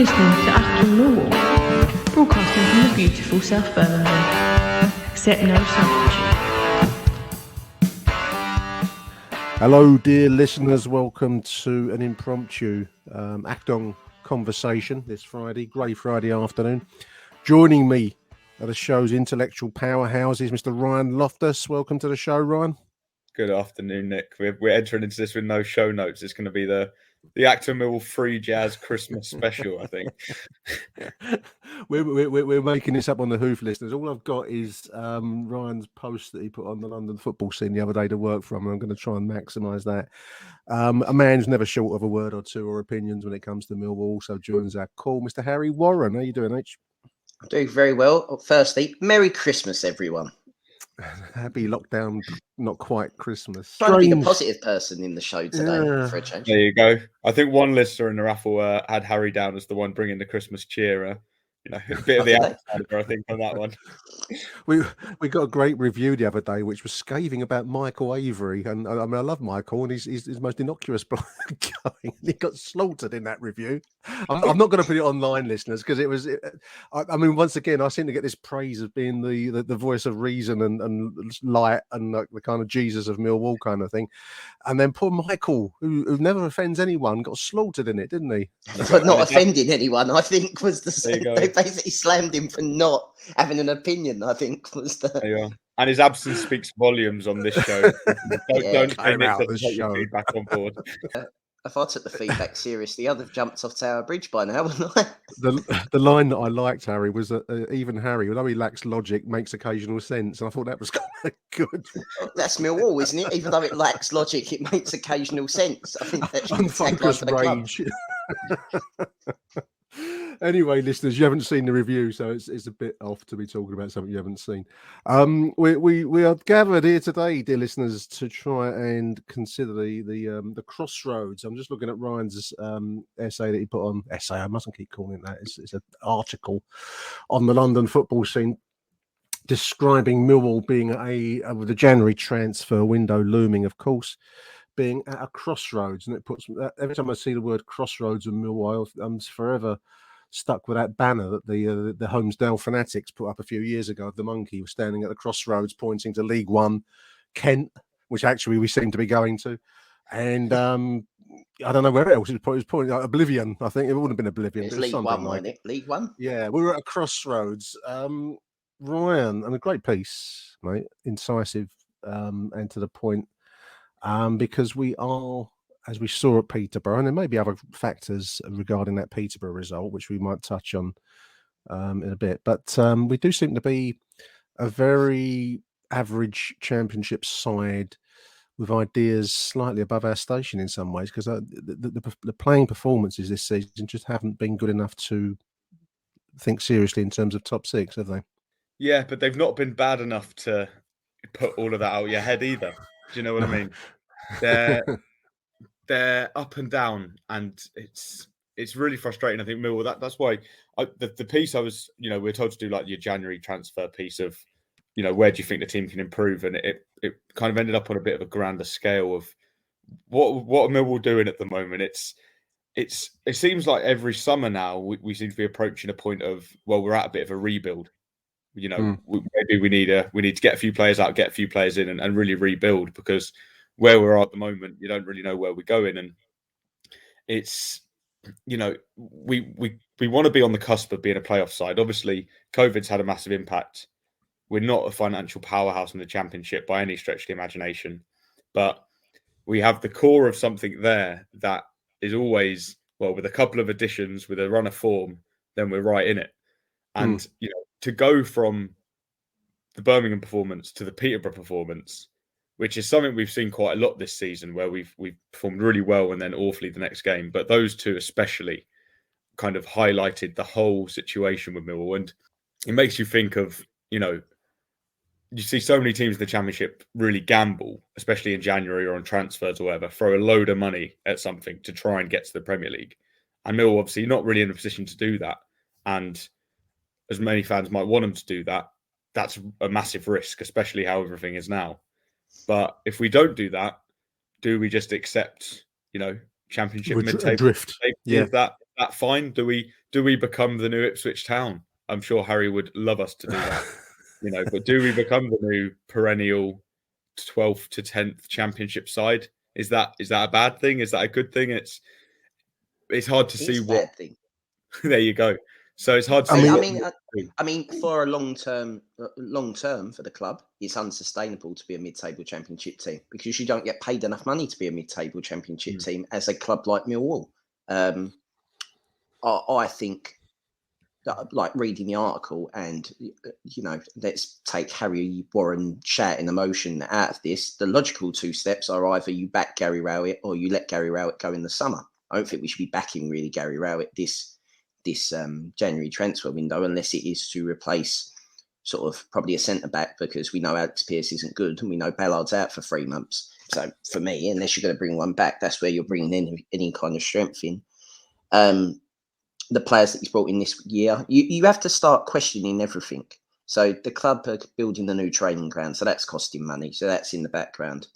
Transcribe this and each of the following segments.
listening to Achtung Millwall, broadcasting from the beautiful South Birmingham. Accept no substitute. Hello, dear listeners. Welcome to an impromptu Achtung conversation this Friday, grey Friday afternoon. Joining me are the show's intellectual powerhouses, Mr. Ryan Loftus. Welcome to the show, Ryan. Good afternoon, Nick. We're entering into this with no show notes. It's going to be the AchtungMillwall Free Jazz Christmas special, I think. We're making this up on the hoof, listeners. All I've got is Ryan's post that he put on the London football scene the other day to work from, and I'm going to try and maximise that. A man who's never short of a word or two or opinions when it comes to Millwall also joins our call, Mr. Harry Warren. How you doing, H? I'm doing very well. Firstly, Merry Christmas, everyone. Happy lockdown, not quite Christmas. Trying to be the positive person in the show today for a change. There you go. I think one listener in the raffle had Harry down as the one bringing the Christmas cheer. A bit of the outsider, I think, on that one. We got a great review the other day, which was scathing about Michael Avery, and I mean I love Michael, and he's the most innocuous bloke going. He got slaughtered in that review. I'm not going to put it online, listeners, because I mean, once again, I seem to get this praise of being the voice of reason and light and the kind of Jesus of Millwall kind of thing, and then poor Michael, who never offends anyone, got slaughtered in it, didn't he? But not offending anyone, I think, was the. They basically slammed him for not having an opinion, I think, was the. There you are. And his absence speaks volumes on this show. Don't take your feedback on board. If I took the feedback seriously, I'd have jumped off Tower Bridge by now, wouldn't I? The line that I liked, Harry, was that even Harry, although he lacks logic, makes occasional sense. And I thought that was kind of good. That's Millwall, isn't it? Even though it lacks logic, it makes occasional sense. I think that's unfocused rage. Anyway, listeners, you haven't seen the review, so it's a bit off to be talking about something you haven't seen. We are gathered here today, dear listeners, to try and consider the crossroads. I'm just looking at Ryan's essay that he put on. Essay, I mustn't keep calling it that. It's an article on the London football scene describing Millwall being with the January transfer window looming, of course, being at a crossroads. And it puts every time I see the word crossroads in Millwall, I'm forever stuck with that banner that the Holmesdale Fanatics put up a few years ago of the monkey was standing at the crossroads pointing to League One, Kent, which actually we seem to be going to. And I don't know where else. It was pointing at Oblivion, I think. It wouldn't have been Oblivion. It's League One, wasn't it? League One? Yeah, we were at a crossroads. Ryan, and a great piece, mate, incisive and to the point, because we are, as we saw at Peterborough, and there may be other factors regarding that Peterborough result, which we might touch on in a bit. But we do seem to be a very average championship side with ideas slightly above our station in some ways, because the playing performances this season just haven't been good enough to think seriously in terms of top six, have they? Yeah, but they've not been bad enough to put all of that out your head either. Do you know what I mean? They're up and down, and it's really frustrating. I think Millwall. That's why the piece I was, we're told to do like your January transfer piece of, where do you think the team can improve, and it kind of ended up on a bit of a grander scale of what are Millwall doing at the moment. It seems like every summer now we seem to be approaching a point of, well, we're at a bit of a rebuild. Maybe we need to get a few players out, get a few players in, and really rebuild, because where we're at the moment, you don't really know where we're going. And it's, we want to be on the cusp of being a playoff side. Obviously, COVID's had a massive impact. We're not a financial powerhouse in the Championship by any stretch of the imagination, but we have the core of something there that is always, well, with a couple of additions, with a run of form, then we're right in it. And, to go from the Birmingham performance to the Peterborough performance, which is something we've seen quite a lot this season, where we've performed really well and then awfully the next game. But those two especially kind of highlighted the whole situation with Millwall. And it makes you think of, you see so many teams in the Championship really gamble, especially in January or on transfers or whatever, throw a load of money at something to try and get to the Premier League. And Millwall obviously not really in a position to do that. And as many fans might want them to do that, that's a massive risk, especially how everything is now. But if we don't do that, do we just accept, Championship mid-table? Drift. Yeah. Is that fine? Do we do we become the new Ipswich Town? I'm sure Harry would love us to do that, but do we become the new perennial 12th to 10th championship side? Is that a bad thing? Is that a good thing? It's hard to see It's a what. bad thing. There you go. So it's hard to I see. mean- I mean, for a long term for the club, it's unsustainable to be a mid-table championship team because you don't get paid enough money to be a mid-table championship team as a club like Millwall. I think that, like reading the article, and let's take Harry Warren shouting emotion out of this. The logical two steps are either you back Gary Rowett or you let Gary Rowett go in the summer. I don't think we should be backing really Gary Rowett this January transfer window, unless it is to replace sort of probably a centre back, because we know Alex Pearce isn't good and we know Ballard's out for 3 months. So for me, unless you're going to bring one back, that's where you're bringing any kind of strength in. The players that he's brought in this year, you have to start questioning everything. So the club are building the new training ground, so that's costing money. So that's in the background.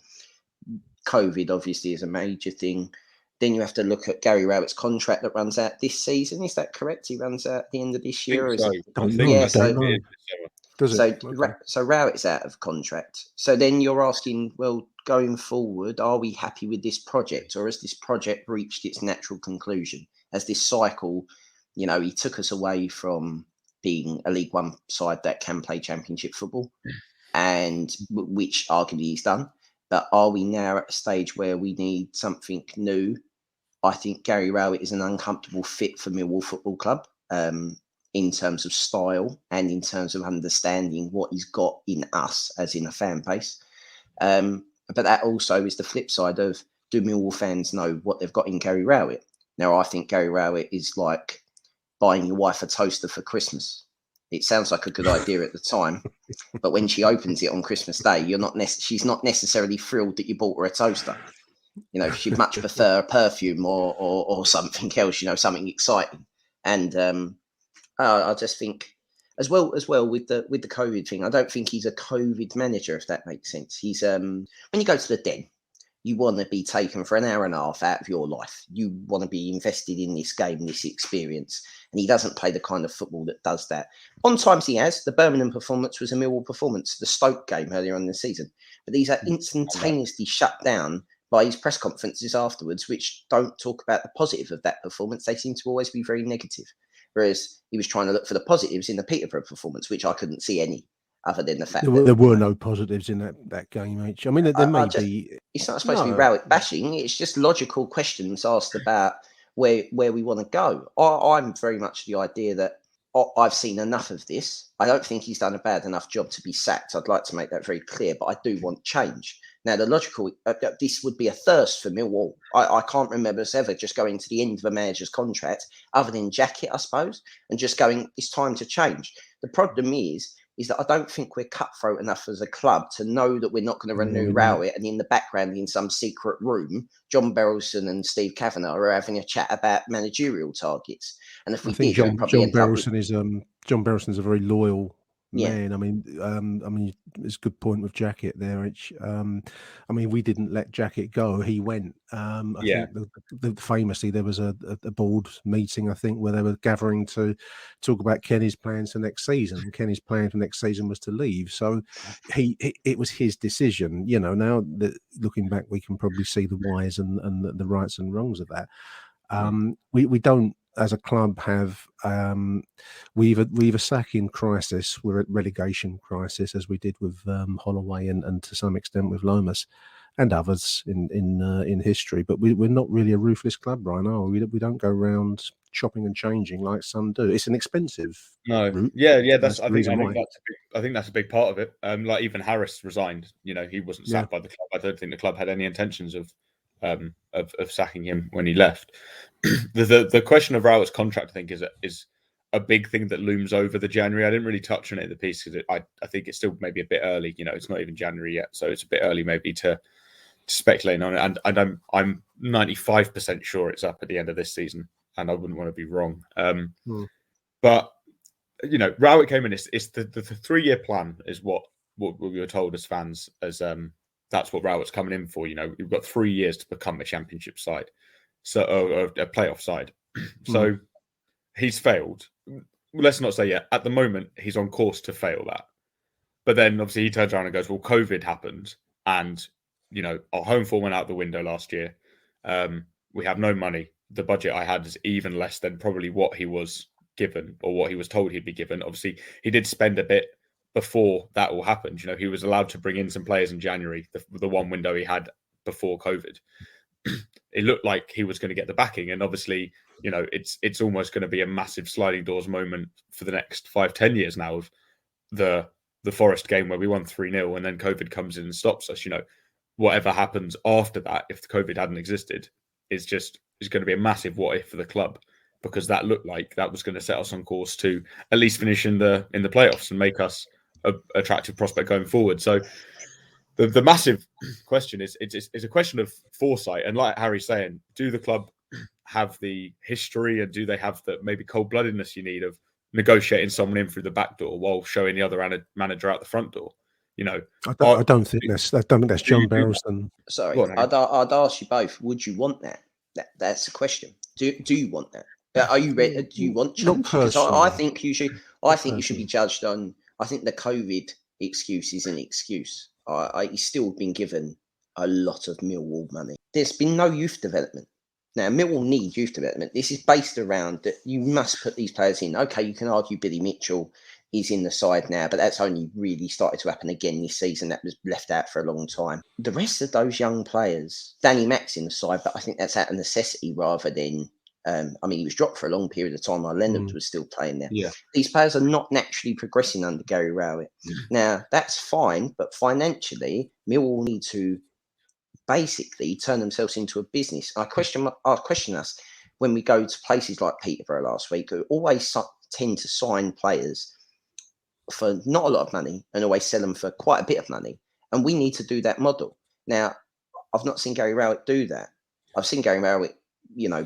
COVID obviously is a major thing. Then you have to look at Gary Rowett's contract that runs out this season. Is that correct? He runs out at the end of this year. I Don't think know. Yeah, Don't know. Does it? So Rowett's out of contract. So then you're asking, well, going forward, are we happy with this project, or has this project reached its natural conclusion? Has this cycle, he took us away from being a League One side that can play Championship football, and which arguably he's done. But are we now at a stage where we need something new? I think Gary Rowett is an uncomfortable fit for Millwall Football Club in terms of style and in terms of understanding what he's got in us as in a fan base. But that also is the flip side of, do Millwall fans know what they've got in Gary Rowett? Now, I think Gary Rowett is like buying your wife a toaster for Christmas. It sounds like a good idea at the time, but when she opens it on Christmas Day, she's not necessarily thrilled that you bought her a toaster. She'd much prefer a perfume or something else, something exciting. And I just think, as well with the COVID thing, I don't think he's a COVID manager, if that makes sense. He's when you go to the Den, you want to be taken for an hour and a half out of your life. You want to be invested in this game, this experience. And he doesn't play the kind of football that does that. On times he has. The Birmingham performance was a Millwall performance. The Stoke game earlier on in the season. But these are instantaneously shut down by his press conferences afterwards, which don't talk about the positive of that performance. They seem to always be very negative. Whereas he was trying to look for the positives in the Peterborough performance, which I couldn't see any, other than the fact there were no positives in that game, H. I mean, there may be. It's not supposed to be Rowett bashing. It's just logical questions asked about where we want to go. I'm very much the idea that I've seen enough of this. I don't think he's done a bad enough job to be sacked. I'd like to make that very clear, but I do want change. Now, the logical, this would be a thirst for Millwall. I can't remember us ever just going to the end of a manager's contract, other than Jacket, I suppose, and just going, it's time to change. The problem is that I don't think we're cutthroat enough as a club to know that we're not going to renew Rowett, and in the background, in some secret room, John Berylson and Steve Kavanagh are having a chat about managerial targets. And if we did, John Berylson is a very loyal man. I mean, it's a good point with Jacket there. I mean, we didn't let Jacket go; he went. I think famously there was a board meeting, I think, where they were gathering to talk about Kenny's plans for next season. Kenny's plan for next season was to leave, so it was his decision. Now that looking back, we can probably see the whys and the rights and wrongs of that. We don't, as a club, have we either sack in crisis, we're at relegation crisis, as we did with Holloway and to some extent with Lomas and others in history. But we're not really a ruthless club, Ryan, are we? We don't go around chopping and changing like some do. It's an expensive route. That's I think that's a big part of it. Like even Harris resigned. He wasn't sacked by the club. I don't think the club had any intentions of sacking him when he left. The question of Rowett's contract, I think, is a big thing that looms over the January. I didn't really touch on it in the piece because I think it's still maybe a bit early. It's not even January yet, so it's a bit early maybe to speculate on it. And I'm 95% sure it's up at the end of this season, and I wouldn't want to be wrong. But Rowett came in. It's the 3-year plan is what we were told as fans, as that's what Rowett's coming in for. We've got 3 years to become a championship side, so a playoff side. So he's failed. Let's not say yet. At the moment, he's on course to fail that. But then obviously he turns around and goes, well, COVID happened. And, our home form went out the window last year. We have no money. The budget I had is even less than probably what he was given or what he was told he'd be given. Obviously, he did spend a bit before that all happened. He was allowed to bring in some players in January, the one window he had before COVID. It looked like he was going to get the backing. And obviously, it's almost going to be a massive sliding doors moment for the next 5-10 years now of the Forest game where we won 3-0 and then COVID comes in and stops us. Whatever happens after that, if the COVID hadn't existed, is going to be a massive what if for the club, because that looked like that was going to set us on course to at least finish in the playoffs and make us an attractive prospect going forward. So the massive question is it's a question of foresight. And like Harry's saying, do the club have the history and do they have the maybe cold-bloodedness you need of negotiating someone in through the back door while showing the other manager out the front door? I don't think that's John Barrowson. Sorry, on, I'd ask you both. Would you want that? That's the question. Do you want that? Are you ready? Do you want change? Because I think you should. I think you should be judged on. I think the COVID excuse is an excuse. He's still been given a lot of Millwall money. There's been no youth development. Now, Millwall need youth development. This is based around that you must put these players in. Okay, you can argue Billy Mitchell is in the side now, but that's only really started to happen again this season. That was left out for a long time. The rest of those young players, Danny Mack's in the side, but I think that's out of necessity rather than, he was dropped for a long period of time while Leonard was still playing there. Yeah. These players are not naturally progressing under Gary Rowett. Now, that's fine, but financially, Millwall need to basically turn themselves into a business. I question us when we go to places like Peterborough last week, who always tend to sign players for not a lot of money and always sell them for quite a bit of money. And we need to do that model. Now, I've not seen Gary Rowett do that. I've seen Gary Rowett,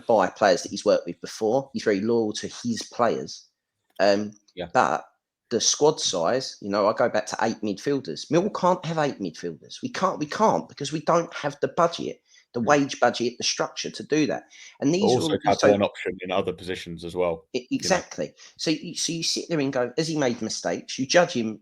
buy players that he's worked with before. He's very loyal to his players. But the squad size, I go back to 8 midfielders. Millwall can't have 8 midfielders. We can't because we don't have the budget, the wage budget, the structure to do that. And these also have one option in other positions as well. Exactly. So you sit there and go, has he made mistakes? You judge him.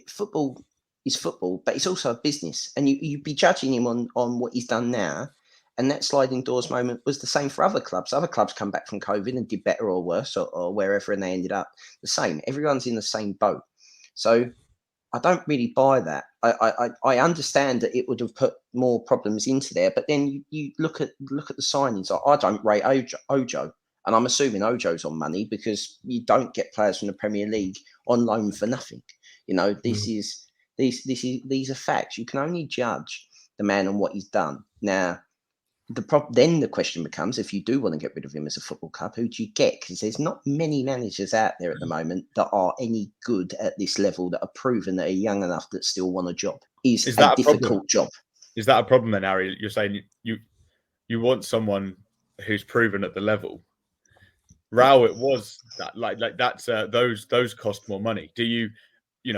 Football is football, but it's also a business, and you'd be judging him on what he's done now. And that sliding doors moment was the same for other clubs. Other clubs come back from COVID and did better or worse or wherever, and they ended up the same. Everyone's in the same boat. So I don't really buy that. I understand that it would have put more problems into there, but then you look at the signings. I don't rate Ojo, and I'm assuming Ojo's on money because you don't get players from the Premier League on loan for nothing. These are facts. You can only judge the man on what he's done. Now, then the question becomes, if you do want to get rid of him as a football club, who do you get? Because there's not many managers out there at the moment that are any good at this level, that are proven, that are young enough, that still want a job. Is a difficult job. Is that a problem then, Harry? You're saying you want someone who's proven at the level. Rowett was that like that's those cost more money. Do you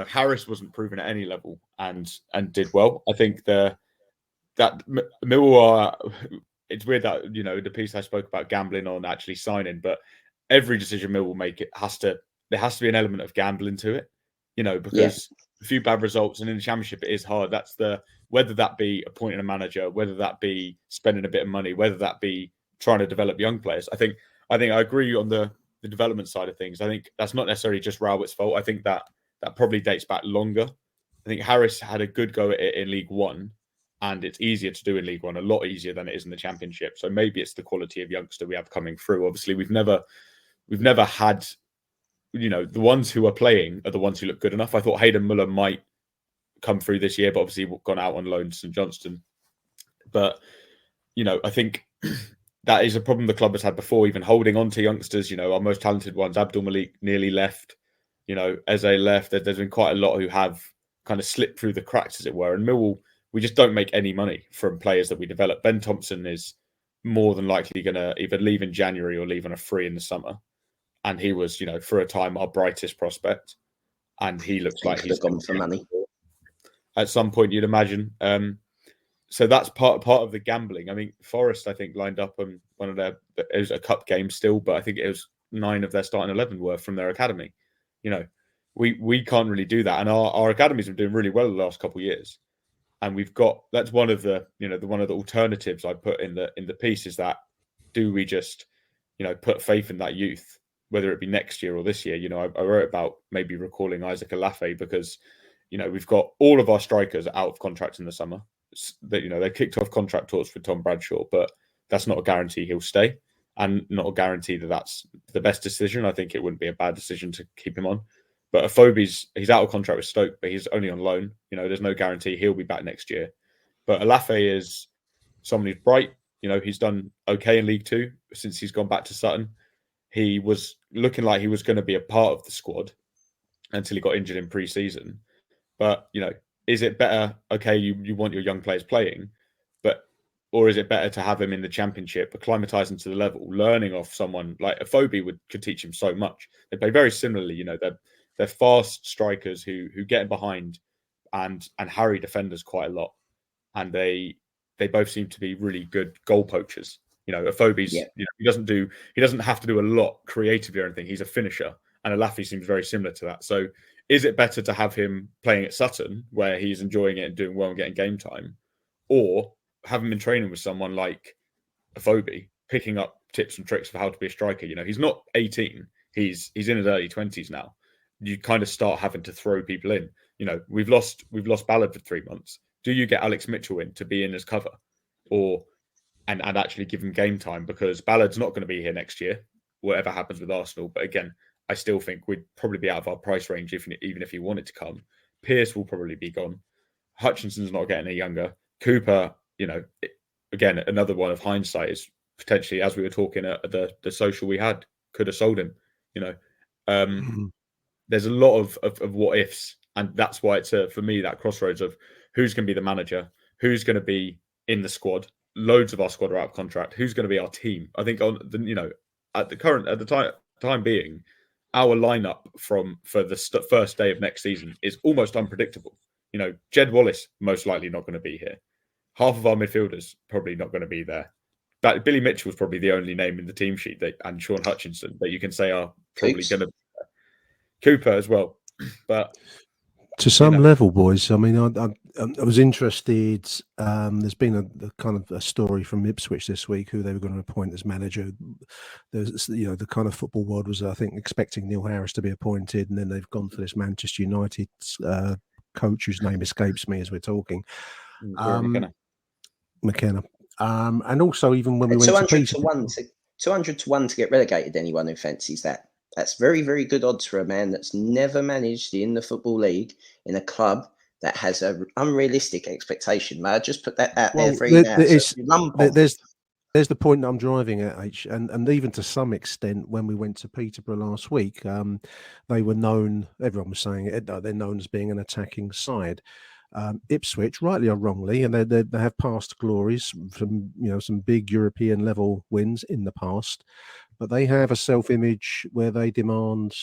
Harris wasn't proven at any level and did well. I think that Millwall, it's weird that the piece I spoke about gambling on actually signing, but every decision Millwall make, there has to be an element of gambling to it, because a few bad results, and in the Championship it is hard. That's whether that be appointing a manager, whether that be spending a bit of money, whether that be trying to develop young players. I think I agree on the development side of things. I think that's not necessarily just Rowett's fault. I think that probably dates back longer. I think Harris had a good go at it in League One. And it's easier to do in League One, a lot easier than it is in the Championship. So maybe it's the quality of youngster we have coming through. Obviously, we've never had, the ones who are playing are the ones who look good enough. I thought Hayden Muller might come through this year, but obviously we've gone out on loan to St Johnstone. But, I think that is a problem the club has had before, even holding on to youngsters. Our most talented ones, Abdul Malik nearly left, Eze left. There's been quite a lot who have kind of slipped through the cracks, as it were. And Millwall, we just don't make any money from players that we develop. Ben Thompson is more than likely going to either leave in January or leave on a free in the summer. And he was, for a time, our brightest prospect. And he looks like he's gone for money. At some point, you'd imagine. So that's part of the gambling. I mean, Forest, I think, lined up on one of it was a cup game still, but I think it was 9 of their starting 11 were from their academy. You know, we can't really do that, and our academies have been doing really well the last couple of years. And that's one of the one of the alternatives I put in the piece is that do we just put faith in that youth, whether it be next year or this year? I wrote about maybe recalling Isaac Alafe because we've got all of our strikers out of contract in the summer. That they kicked off contract talks with Tom Bradshaw, but that's not a guarantee he'll stay, and not a guarantee that that's the best decision. I think it wouldn't be a bad decision to keep him on. But Afobe's he's out of contract with Stoke, but he's only on loan. There's no guarantee he'll be back next year. But Alafe is someone who's bright. He's done okay in League Two since he's gone back to Sutton. He was looking like he was going to be a part of the squad until he got injured in pre-season. But is it better? Okay, you want your young players playing, or is it better to have him in the Championship, acclimatizing to the level, learning off someone like Afobe could teach him so much. They play very similarly. They're fast strikers who get in behind and harry defenders quite a lot, and they both seem to be really good goal poachers. Afobe's he doesn't have to do a lot creatively or anything. He's a finisher, and Alafi seems very similar to that. So is it better to have him playing at Sutton where he's enjoying it and doing well and getting game time, or have him in training with someone like Afobe, picking up tips and tricks for how to be a striker? He's not 18; he's in his early 20s now. You kind of start having to throw people in. We've lost Ballard for 3 months. Do you get Alex Mitchell in to be in as cover, and actually give him game time? Because Ballard's not going to be here next year, whatever happens with Arsenal. But again, I still think we'd probably be out of our price range even if he wanted to come. Pierce will probably be gone. Hutchinson's not getting any younger. Cooper, again, another one of hindsight is potentially, as we were talking at the social we had, could have sold him. There's a lot of what ifs, and that's why it's for me that crossroads of who's going to be the manager, who's going to be in the squad. Loads of our squad are out of contract. Who's going to be our team? I think at the time being, our lineup for the first day of next season is almost unpredictable. Jed Wallace most likely not going to be here. Half of our midfielders probably not going to be there. But Billy Mitchell's probably the only name in the team sheet and Sean Hutchinson that you can say are probably going to be there. Cooper as well. But to some level, boys, I mean, I was interested. There's been a kind of a story from Ipswich this week who they were going to appoint as manager. There's, the kind of football world was, I think, expecting Neil Harris to be appointed, and then they've gone for this Manchester United coach whose name escapes me as we're talking. McKenna. And also, even when we went to Peter, 200 to 1 to get relegated, anyone who fancies that. That's very, very good odds for a man that's never managed in the Football League in a club that has an unrealistic expectation. May I just put that out there for you now? There's the point that I'm driving at, H, and even to some extent, when we went to Peterborough last week, they were known. Everyone was saying it. They're known as being an attacking side. Ipswich, rightly or wrongly, and they have past glories from some big European level wins in the past, but they have a self-image where they demand,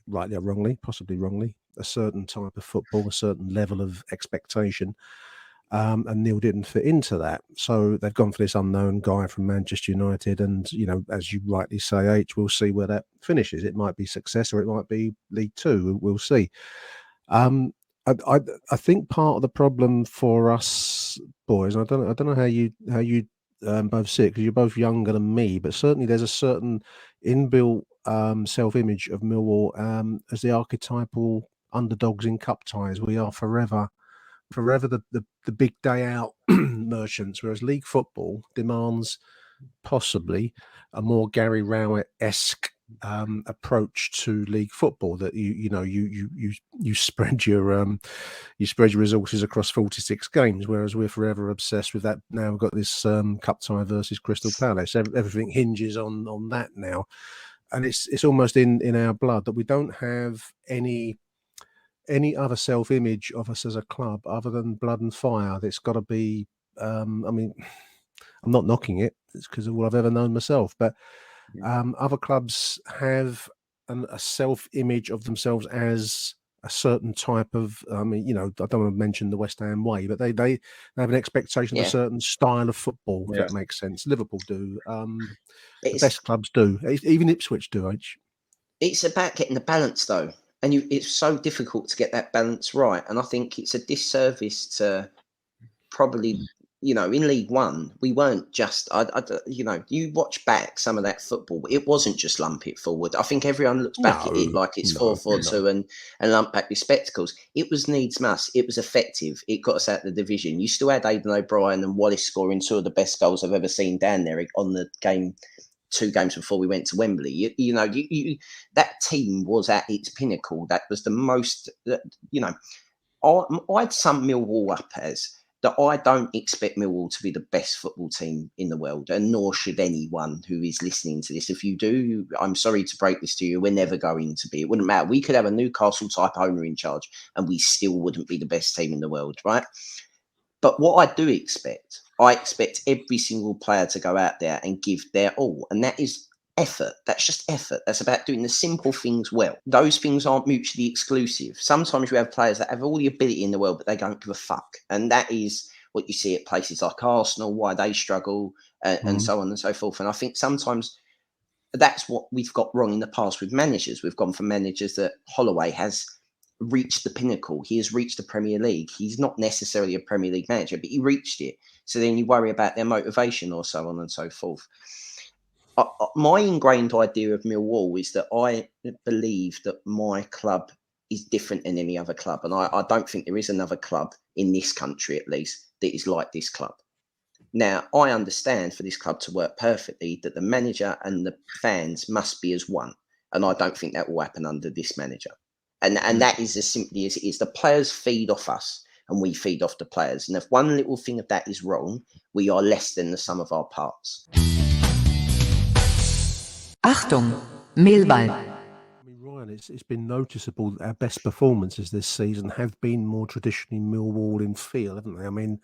rightly or wrongly, possibly wrongly, a certain type of football, a certain level of expectation. And Neil didn't fit into that. So they've gone for this unknown guy from Manchester United. And, as you rightly say, H, we'll see where that finishes. It might be success or it might be League Two. We'll see. I think part of the problem for us boys, I don't know how you both see it, because you're both younger than me, but certainly there's a certain inbuilt self-image of Millwall as the archetypal underdogs in cup ties. We are forever the big day out merchants, whereas league football demands possibly a more Gary Rowett-esque approach to league football, that you spread your resources across 46 games, whereas we're forever obsessed with that. Now we've got this cup tie versus Crystal Palace. Everything hinges on that now, and it's almost in our blood that we don't have any other self-image of us as a club other than blood and fire. That's got to be I mean, I'm not knocking it, it's because of all I've ever known myself, but other clubs have a self-image of themselves as a certain type of, I mean, I don't want to mention the West Ham way, but they have an expectation of a certain style of football, if that makes sense. Liverpool do. The best clubs do. Even Ipswich do, It's about getting the balance, though. And it's so difficult to get that balance right. And I think it's a disservice to probably, in League One, we weren't just, you watch back some of that football, it wasn't just lump it forward. I think everyone looks back at it like it's 4-4-2 and lump back with spectacles. It was needs must. It was effective. It got us out of the division. You still had Aidan O'Brien and Wallace scoring 2 of the best goals I've ever seen down there on the game. 2 games before we went to Wembley, that team was at its pinnacle. That was the most, I'd sum Millwall up as that. I don't expect Millwall to be the best football team in the world, and nor should anyone who is listening to this. If you do, I'm sorry to break this to you, we're never going to be. It wouldn't matter. We could have a Newcastle type owner in charge and we still wouldn't be the best team in the world, right? But what I do expect, I expect every single player to go out there and give their all. And that is effort. That's just effort. That's about doing the simple things well. Those things aren't mutually exclusive. Sometimes you have players that have all the ability in the world, but they don't give a fuck. And that is what you see at places like Arsenal, why they struggle and so on and so forth. And I think sometimes that's what we've got wrong in the past with managers. We've gone for managers that Holloway has reached the pinnacle. He has reached the Premier League. He's not necessarily a Premier League manager, but he reached it. So then you worry about their motivation or so on and so forth. My ingrained idea of Millwall is that I believe that my club is different than any other club. And I don't think there is another club in this country, at least, that is like this club. Now, I understand for this club to work perfectly that the manager and the fans must be as one. And I don't think that will happen under this manager. And that is as simply as it is. The players feed off us and we feed off the players. And if one little thing of that is wrong, we are less than the sum of our parts. Achtung, Millwall. I mean, Ryan, it's been noticeable that our best performances this season have been more traditionally Millwall in feel, haven't they? I mean,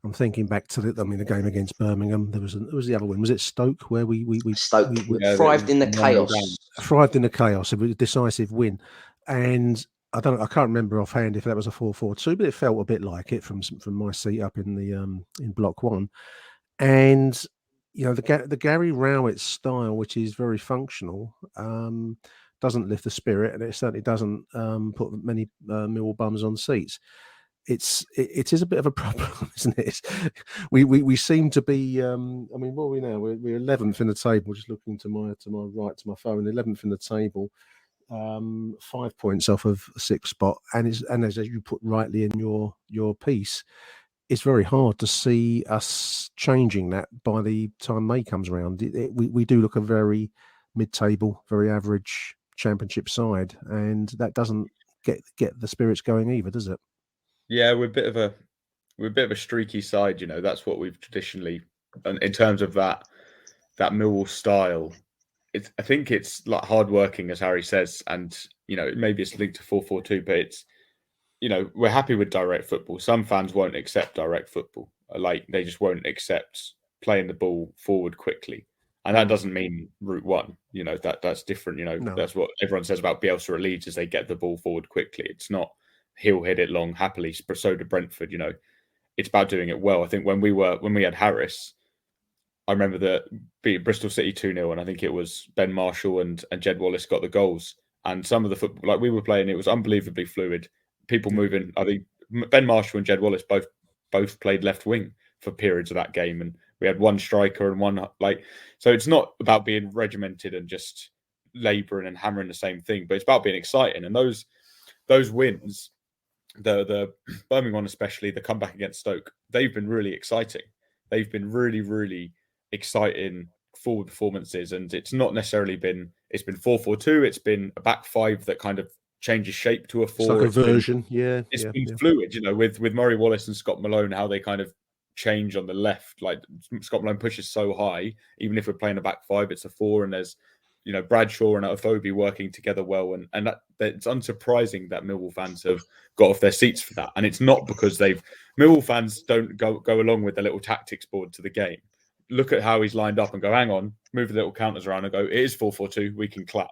I'm thinking back to the game against Birmingham. There was the other one. Was it Stoke where we Stoke thrived in the chaos. Thrived in the chaos. It was a decisive win. And I can't remember offhand if that was a 4-4-2, but it felt a bit like it from my seat up in the in Block 1. And the Gary Rowett style, which is very functional, doesn't lift the spirit, and it certainly doesn't put many Millwall bums on seats. It is a bit of a problem, isn't it? We seem to be. I mean, what are we now? We're 11th in the table. Just looking to my right, to my phone, 11th in the table. 5 points off of 6th spot, and as you put rightly in your piece, it's very hard to see us changing that by the time May comes around. We do look a very mid-table, very average Championship side, and that doesn't get the spirits going either, does it? Yeah, we're a bit of a streaky side. That's what we've traditionally, and in terms of that Millwall style. I think it's like hardworking, as Harry says, and maybe it's linked to 4-4-2, but it's we're happy with direct football. Some fans won't accept direct football, like they just won't accept playing the ball forward quickly, and that doesn't mean route one. That's different. No. That's what everyone says about Bielsa at Leeds, is they get the ball forward quickly. It's not he'll hit it long happily. So did Brentford. It's about doing it well. I think when we had Harris, I remember that beat Bristol City 2-0, and I think it was Ben Marshall and Jed Wallace got the goals. And some of the football, like we were playing, it was unbelievably fluid. People moving. I think Ben Marshall and Jed Wallace both played left wing for periods of that game, and we had one striker and one So it's not about being regimented and just labouring and hammering the same thing, but it's about being exciting. And those wins, the Birmingham one especially, the comeback against Stoke, they've been really exciting. They've been really, really exciting forward performances, and it's not necessarily been. It's been 4-4-2. It's been a back five that kind of changes shape to a 4. It's like a version, yeah. It's been fluid, with Murray Wallace and Scott Malone, how they kind of change on the left. Like Scott Malone pushes so high, even if we're playing a back five, it's a 4, and there's Bradshaw and Afobe working together well, and that it's unsurprising that Millwall fans have got off their seats for that. And it's not because Millwall fans don't go along with the little tactics board to the game. Look at how he's lined up and go, hang on, move the little counters around and go, it is 4-4-2, we can clap.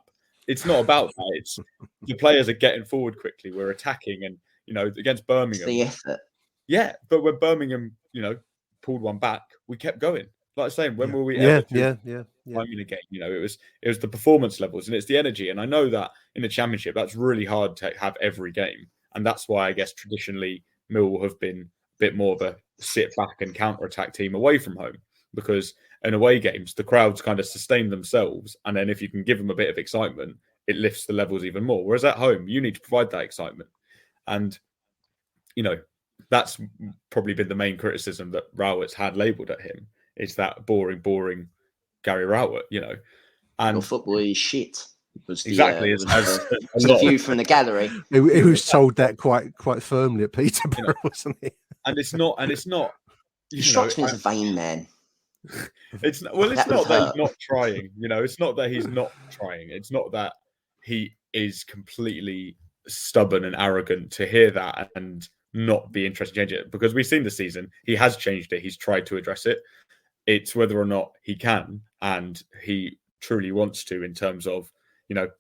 it's not about that. It's the players are getting forward quickly. We're attacking, and against It's Birmingham, the effort. yeah. But when Birmingham, pulled one back, we kept going. Like I'm saying, when were we Yeah, ever? I'm in a game. It was the performance levels and it's the energy. And I know that in the Championship, that's really hard to have every game, and that's why I guess traditionally Millwall have been a bit more of a sit back and counter attack team away from home, because in away games the crowds kind of sustain themselves, and then if you can give them a bit of excitement, it lifts the levels even more. Whereas at home, you need to provide that excitement, and that's probably been the main criticism that Rowett's had labelled at him. It's that boring Gary Rowett, and Your football is shit. Was the, exactly was the view from the gallery. He was told that quite firmly at Peterborough, wasn't he? And it's not. He strikes me as a vain man. It's not that he's not trying. It's not that he's not trying. It's not that he is completely stubborn and arrogant to hear that and not be interested in changing it. Because we've seen this season, he has changed it. He's tried to address it. It's whether or not he can, and he truly wants to, in terms of,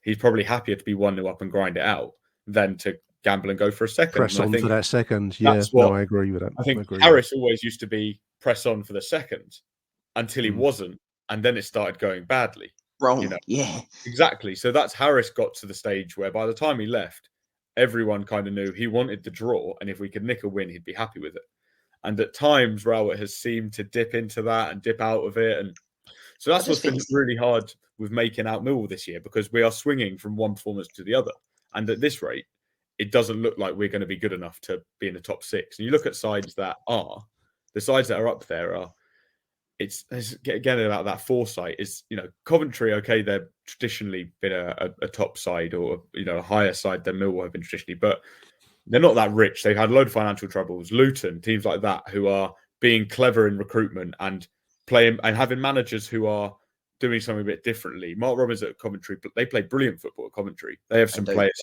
he's probably happier to be 1-0 up and grind it out than to gamble and go for a second. Press on for that second. Yeah, I agree with that. I think Harris always used to be press on for the second until he wasn't, and then it started going badly. Wrong. Yeah. Exactly. So that's Harris got to the stage where by the time he left, everyone kind of knew he wanted the draw, and if we could nick a win, he'd be happy with it. And at times, Rowett has seemed to dip into that and dip out of it. And so that's what's been really hard with making out Millwall this year, because we are swinging from one performance to the other. And at this rate, it doesn't look like we're going to be good enough to be in the top 6. And you look at sides that are, the sides that are up there are, it's again about that foresight is, Coventry, okay, they've traditionally been a top side, or, a higher side than Millwall have been traditionally, but they're not that rich. They've had a load of financial troubles. Luton, teams like that, who are being clever in recruitment and playing and having managers who are doing something a bit differently. Mark Robbins at Coventry, they play brilliant football at Coventry. They have some players.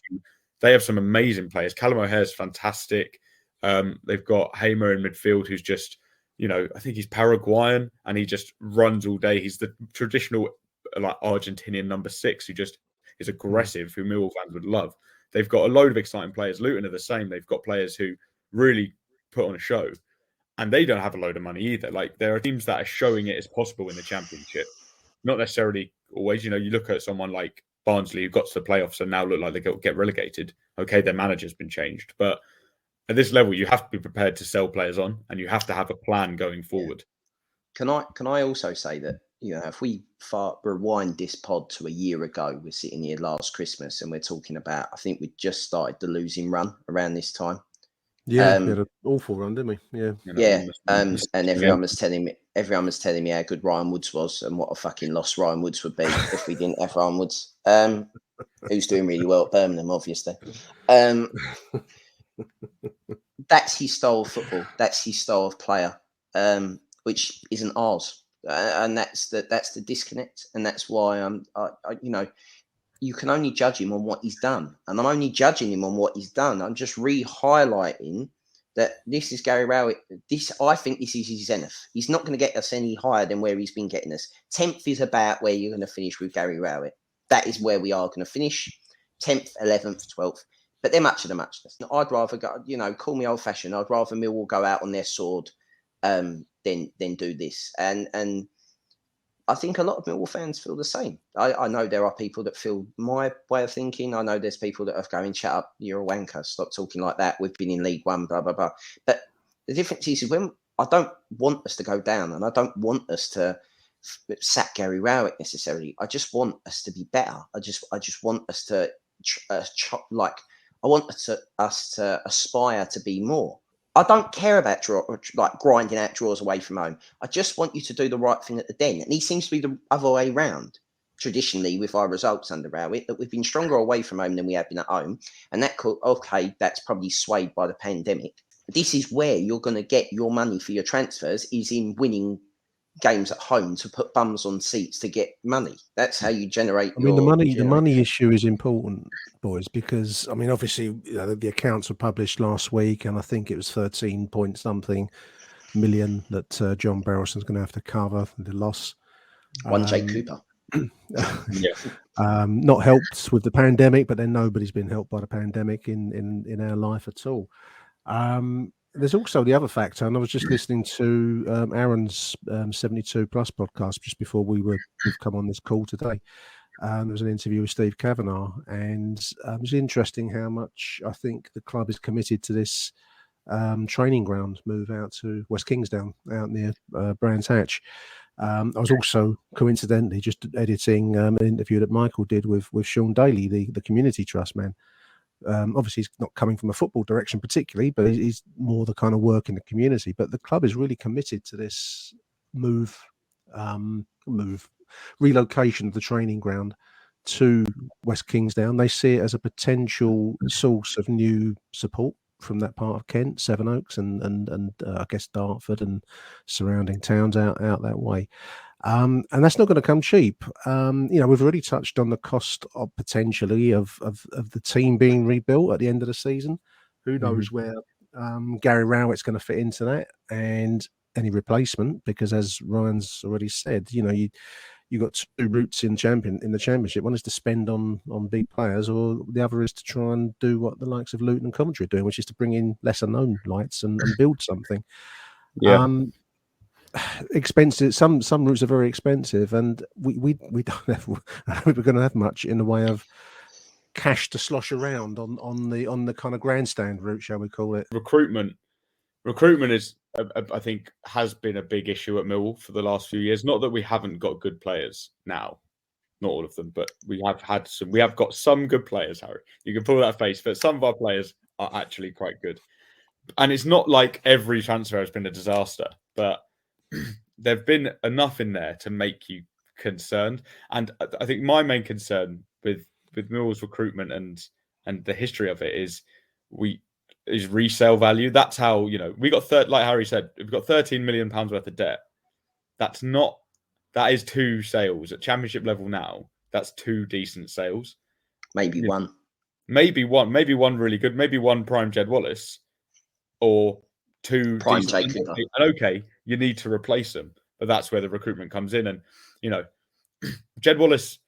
They have some amazing players. Callum O'Hare's fantastic. They've got Hamer in midfield, who's just, I think he's Paraguayan and he just runs all day. He's the traditional Argentinian number 6 who just is aggressive, who Millwall fans would love. They've got a load of exciting players. Luton are the same. They've got players who really put on a show, and they don't have a load of money either. Like, there are teams that are showing it as possible in the Championship. Not necessarily always. You look at someone like Barnsley, who got to the playoffs and now look like they get relegated. Okay, their manager's been changed, but at this level, you have to be prepared to sell players on, and you have to have a plan going forward. Can I also say that, if we rewind this pod to a year ago, we're sitting here last Christmas and we're talking about, I think we just started the losing run around this time. Yeah, we had an awful run, didn't we? Yeah. Yeah. And everyone was telling me how good Ryan Woods was and what a fucking loss Ryan Woods would be if we didn't have Ryan Woods. Who's doing really well at Birmingham, obviously. That's his style of football. That's his style of player, which isn't ours. And that's the disconnect, and that's why you can only judge him on what he's done, and I'm only judging him on what he's done. I'm just re-highlighting that this is Gary Rowett. I think this is his zenith. He's not going to get us any higher than where he's been getting us. 10th is about where you're going to finish with Gary Rowett. That is where we are going to finish. 10th, 11th, 12th. But they're much of the muchness. I'd rather go, call me old fashioned. I'd rather Millwall go out on their sword than do this. And I think a lot of Millwall fans feel the same. I know there are people that feel my way of thinking. I know there's people that are going, shut up, you're a wanker, stop talking like that. We've been in League One, blah, blah, blah. But the difference is when I don't want us to go down, and I don't want us to sack Gary Rowett necessarily. I just want us to be better. I just want us to I want us to aspire to be more. I don't care about grinding out draws away from home. I just want you to do the right thing at the Den. And he seems to be the other way round. Traditionally, with our results under Rowett, that we've been stronger away from home than we have been at home. And that's probably swayed by the pandemic. This is where you're going to get your money for your transfers, is in winning games at home to put bums on seats to get money. That's how you generate. The money issue is important, boys, because obviously the accounts were published last week, and I think it was 13 point something million that John Barrelson's going to have to cover the loss. One Jake Cooper. Yeah. Not helped with the pandemic, but then nobody's been helped by the pandemic in our life at all. There's also the other factor, and I was just listening to Aaron's 72 Plus podcast just before we've come on this call today. There was an interview with Steve Kavanagh, and it was interesting how much I think the club is committed to this training ground move out to West Kingsdown, out near Brands Hatch. I was also coincidentally just editing an interview that Michael did with Sean Daly, the community trust man. Obviously, he's not coming from a football direction particularly, but he's more the kind of work in the community. But the club is really committed to this relocation of the training ground to West Kingsdown. They see it as a potential source of new support from that part of Kent, Sevenoaks, and I guess Dartford and surrounding towns out that way. And that's not going to come cheap. We've already touched on the cost of potentially of the team being rebuilt at the end of the season. Who knows where Gary Rowett's going to fit into that, and any replacement, because as Ryan's already said, you got two routes in the championship. One is to spend on big players, or the other is to try and do what the likes of Luton and Coventry are doing, which is to bring in lesser known lights and build something. Yeah. Expensive. Some routes are very expensive, and we don't have. We're going to have much in the way of cash to slosh around on the kind of grandstand route, shall we call it? Recruitment is, I think, has been a big issue at Millwall for the last few years. Not that we haven't got good players now, not all of them, but we have had some. We have got some good players, Harry. You can pull that face, but some of our players are actually quite good. And it's not like every transfer has been a disaster, but there've been enough in there to make you concerned. And I think my main concern with Millwall's recruitment and the history of it is resale value. That's how, we got like Harry said, we've got £13 million worth of debt. That is two sales at championship level now. That's two decent sales. Maybe one really good, maybe one prime Jed Wallace, or two prime decent. Jake Cooper. And okay, you need to replace them, but that's where the recruitment comes in. And Jed Wallace,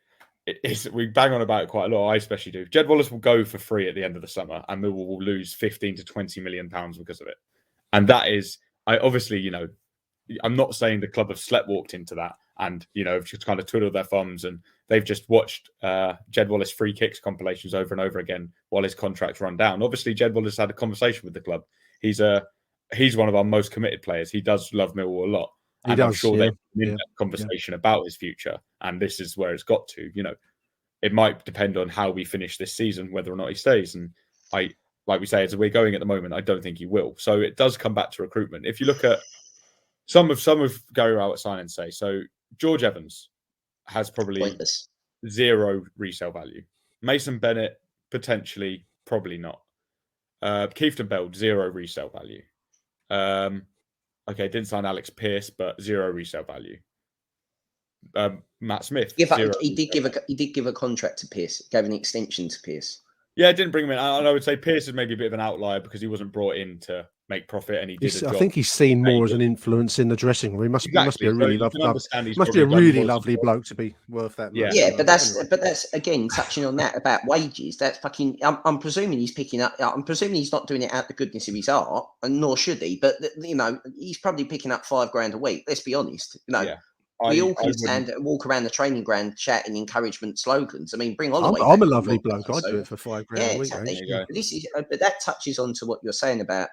we bang on about it quite a lot. I especially do. Jed Wallace will go for free at the end of the summer, and Millwall will lose 15 to 20 million pounds because of it. And that is, I'm not saying the club have sleptwalked into that and just kind of twiddled their thumbs and they've just watched Jed Wallace free kicks compilations over and over again while his contracts run down. Obviously, Jed Wallace had a conversation with the club. He's one of our most committed players. He does love Millwall a lot. And I'm sure they've been in that conversation about his future. And this is where it's got to. It might depend on how we finish this season, whether or not he stays. And like we say, as we're going at the moment, I don't think he will. So it does come back to recruitment. If you look at some of Gary Rowett signings, say, so George Evans has probably Pointless. Zero resale value. Mason Bennett, potentially, probably not. Keefton Bell, zero resale value. Okay, didn't sign Alex Pearce, but zero resale value. Matt Smith. He did give a contract to Pearce. Gave an extension to Pearce. Yeah, didn't bring him in. And I would say Pearce is maybe a bit of an outlier because he wasn't brought in to make profit, and he did. I think he's seen more as an influence in the dressing room. He must be a really lovely bloke to be worth that much. Yeah, but that's again touching on that about wages. That's fucking. I'm presuming he's picking up. I'm presuming he's not doing it out the goodness of his heart, and nor should he. But he's probably picking up £5,000 a week. Let's be honest. We all can stand and walk around the training ground shouting encouragement slogans. I mean, bring on. I'm a lovely bloke. I'd do it for £5,000 a week. Exactly. But that touches on to what you're saying about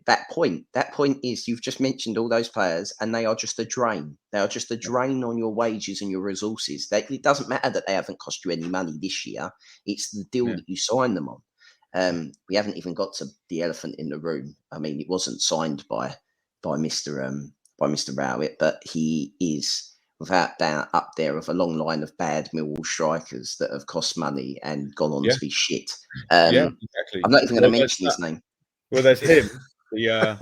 that point. That point is you've just mentioned all those players, and they are just a drain. They are just a drain on your wages and your resources. It doesn't matter that they haven't cost you any money this year. It's the deal that you sign them on. We haven't even got to the elephant in the room. I mean, it wasn't signed by Mr. Rowett, but he is without doubt up there of a long line of bad Millwall strikers that have cost money and gone on to be shit. Exactly. I'm not even going to mention his name. Well, there's him, the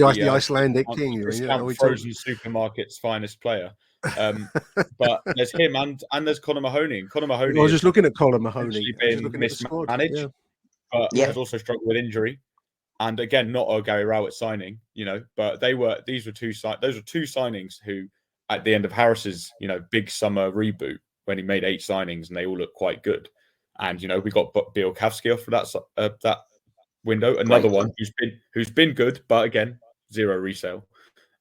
Icelandic king, frozen supermarket's finest player. But there's him and there's Conor Mahoney. And Conor Mahoney. I was just looking at Conor Mahoney. Been mismanaged, but has also struggled with injury. And again, not a Gary Rowett signing, but those were two signings who at the end of Harris's, big summer reboot when he made 8 signings and they all look quite good. And we got Bielkowski off for that window. Another one who's been good, but again, 0 resale.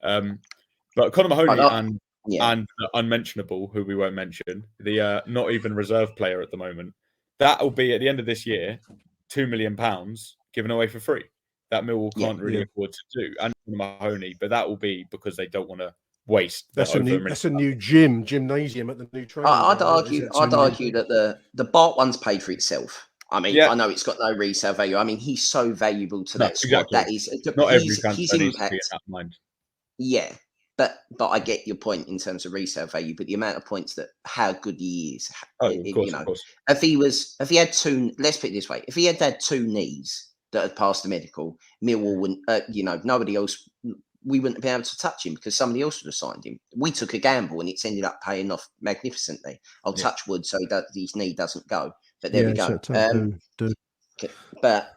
But Conor Mahoney and unmentionable, who we won't mention, the not even reserve player at the moment, that will be at the end of this year, £2 million given away for free. That Millwall can't really afford to do. And Mahoney, but that will be because they don't want to waste. That's a new gymnasium at the new training. I'd argue that the Bart one's paid for itself. I mean, I know it's got no resale value. I mean, he's so valuable to that squad. That is not every transfer needs to be in that mind. Yeah, but I get your point in terms of resale value. But the amount of points that how good he is, of course. if he had 2, let's put it this way: if he had 2 knees that had passed the medical, Millwall wouldn't, nobody else. We wouldn't be able to touch him because somebody else would have signed him. We took a gamble and it's ended up paying off magnificently. I'll touch wood so his knee doesn't go. But there we go. But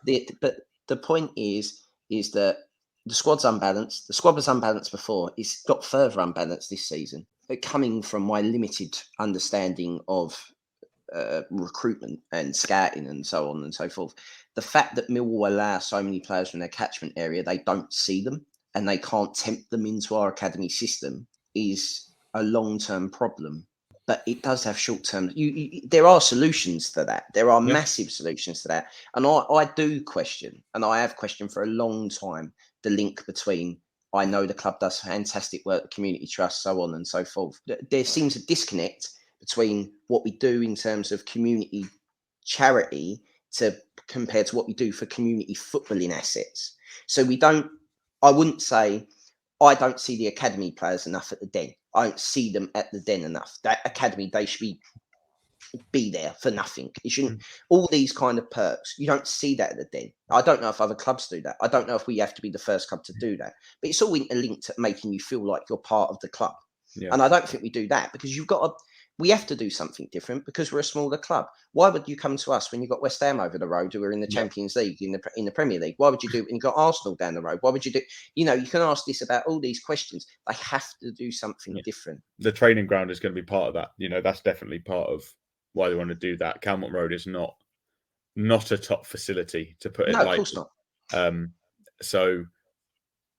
the point is that the squad's unbalanced. The squad was unbalanced before. It's got further unbalanced this season. But coming from my limited understanding of recruitment and scouting and so on and so forth, the fact that Millwall allow so many players from their catchment area, they don't see them and they can't tempt them into our academy system is a long-term problem. But it does have short-term. There are solutions to that. There are massive solutions to that. And I do question, and I have questioned for a long time, the link between, I know the club does fantastic work, the community trust, so on and so forth. There seems a disconnect between what we do in terms of community charity compared to what we do for community footballing assets. So I wouldn't say, I don't see the academy players enough at the Den. I don't see them at the Den enough. That academy, they should be there for nothing. You shouldn't, all these kind of perks, you don't see that at the Den. I don't know if other clubs do that. I don't know if we have to be the first club to do that. But it's all interlinked at making you feel like you're part of the club. Yeah. And I don't think we do that because we have to do something different because we're a smaller club. Why would you come to us when you've got West Ham over the road who are in the Champions League, in the Premier League? Why would you do it when you've got Arsenal down the road? Why would you do, you can ask this about all these questions. They have to do something different. The training ground is going to be part of that. That's definitely part of why they want to do that. Calmont Road is not a top facility, to put it lightly. No, of course not. So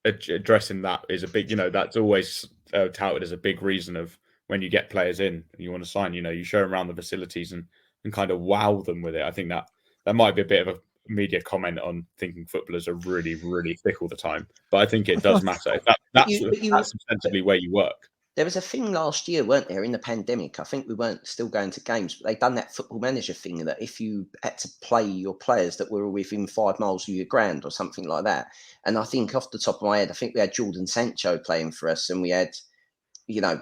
addressing that is a big, that's always touted as a big reason of when you get players in and you want to sign, you show them around the facilities and kind of wow them with it. I think that might be a bit of a media comment on thinking footballers are really, really thick all the time. But I think it does matter. That's ostensibly where you work. There was a thing last year, weren't there, in the pandemic? I think we weren't still going to games, but they'd done that Football Manager thing that if you had to play your players that were within 5 miles of your ground or something like that. And I think off the top of my head, I think we had Jordan Sancho playing for us and we had,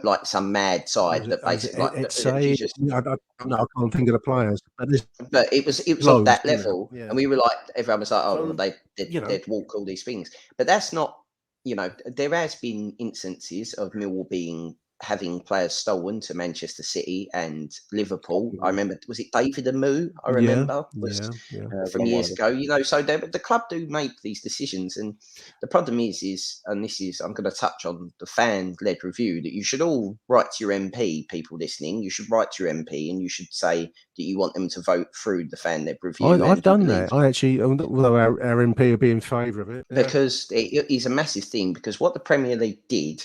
like some mad side that basically I can't think of the players, but it was on that level, and we were like, everyone was like, oh, they'd walk all these things, but that's not. There has been instances of Millwall having players stolen to Manchester City and Liverpool. I remember, was it David Amu? I remember from years ago. So the club do make these decisions, and the problem is, and this is, I'm going to touch on the fan-led review, that you should all write to your MP. People listening, you should write to your MP, and you should say that you want them to vote through the fan-led review. I've done that. I actually, although our MP will be in favour of it, because it is a massive thing. Because what the Premier League did,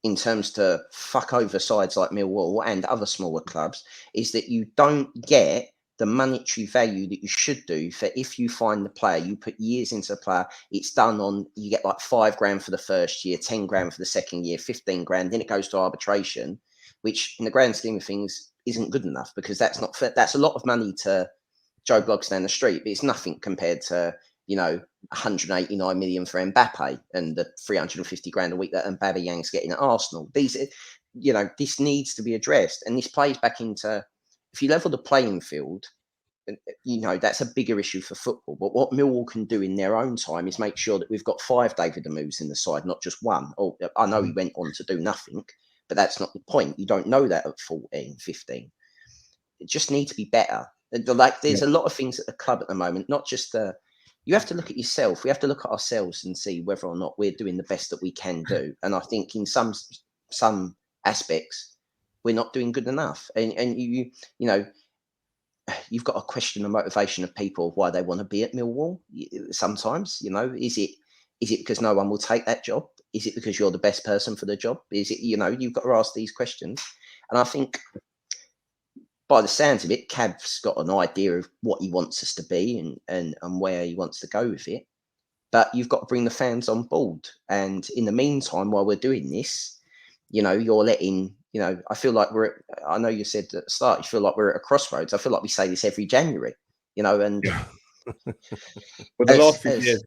in terms to fuck over sides like Millwall and other smaller clubs, is that you don't get the monetary value that you should do for if you find the player, you put years into the player, it's done on, you get like £5,000 for the first year, 10 grand for the second year, 15 grand, then it goes to arbitration, which in the grand scheme of things isn't good enough because that's not fair. That's a lot of money to Joe Bloggs down the street, but it's nothing compared to, 189 million for Mbappe and the 350 grand a week that Mbappe Yang's getting at Arsenal. These, this needs to be addressed. And this plays back into, if you level the playing field, that's a bigger issue for football. But what Millwall can do in their own time is make sure that we've got 5 David Amus in the side, not just one. Oh, I know he went on to do nothing, but that's not the point. You don't know that at 14, 15. It just needs to be better. There's a lot of things at the club at the moment, not just you have to look at yourself. We have to look at ourselves and see whether or not we're doing the best that we can do. And I think in some aspects, we're not doing good enough. And you know, you've got to question the motivation of people of why they want to be at Millwall. Sometimes, you know, is it because no one will take that job? Is it because you're the best person for the job? Is it, you know, you've got to ask these questions. And I think by the sounds of it, Cav's got an idea of what he wants us to be and where he wants to go with it. But you've got to bring the fans on board. And in the meantime, while we're doing this, you know, you're letting, you know, I feel like I know you said at the start, you feel like we're at a crossroads. I feel like we say this every January, you know, and but the last few years,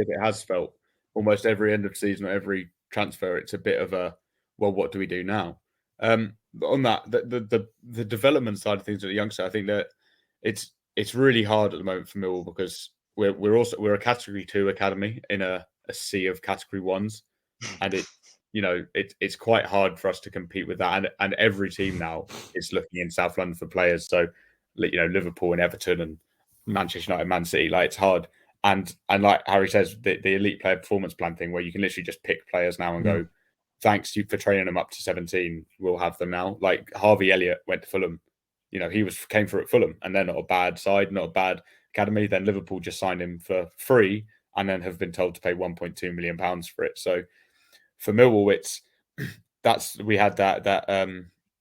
it has felt almost every end of season or every transfer, it's a bit of a, well, what do we do now? On that, the development side of things at the youngster, I think that it's really hard at the moment for Millwall because we're a Category 2 academy in a sea of Category 1s, and it's quite hard for us to compete with that. And every team now is looking in South London for players. So, you know, Liverpool and Everton and Manchester United, Man City, like it's hard. And like Harry says, the elite player performance plan thing, where you can literally just pick players now and go, thanks to you for training them up to 17, we'll have them now. Like Harvey Elliott went to Fulham. You know, he came through at Fulham, and they're not a bad side, not a bad academy. Then Liverpool just signed him for free, and then have been told to pay £1.2 million for it. So for Millwall, we had that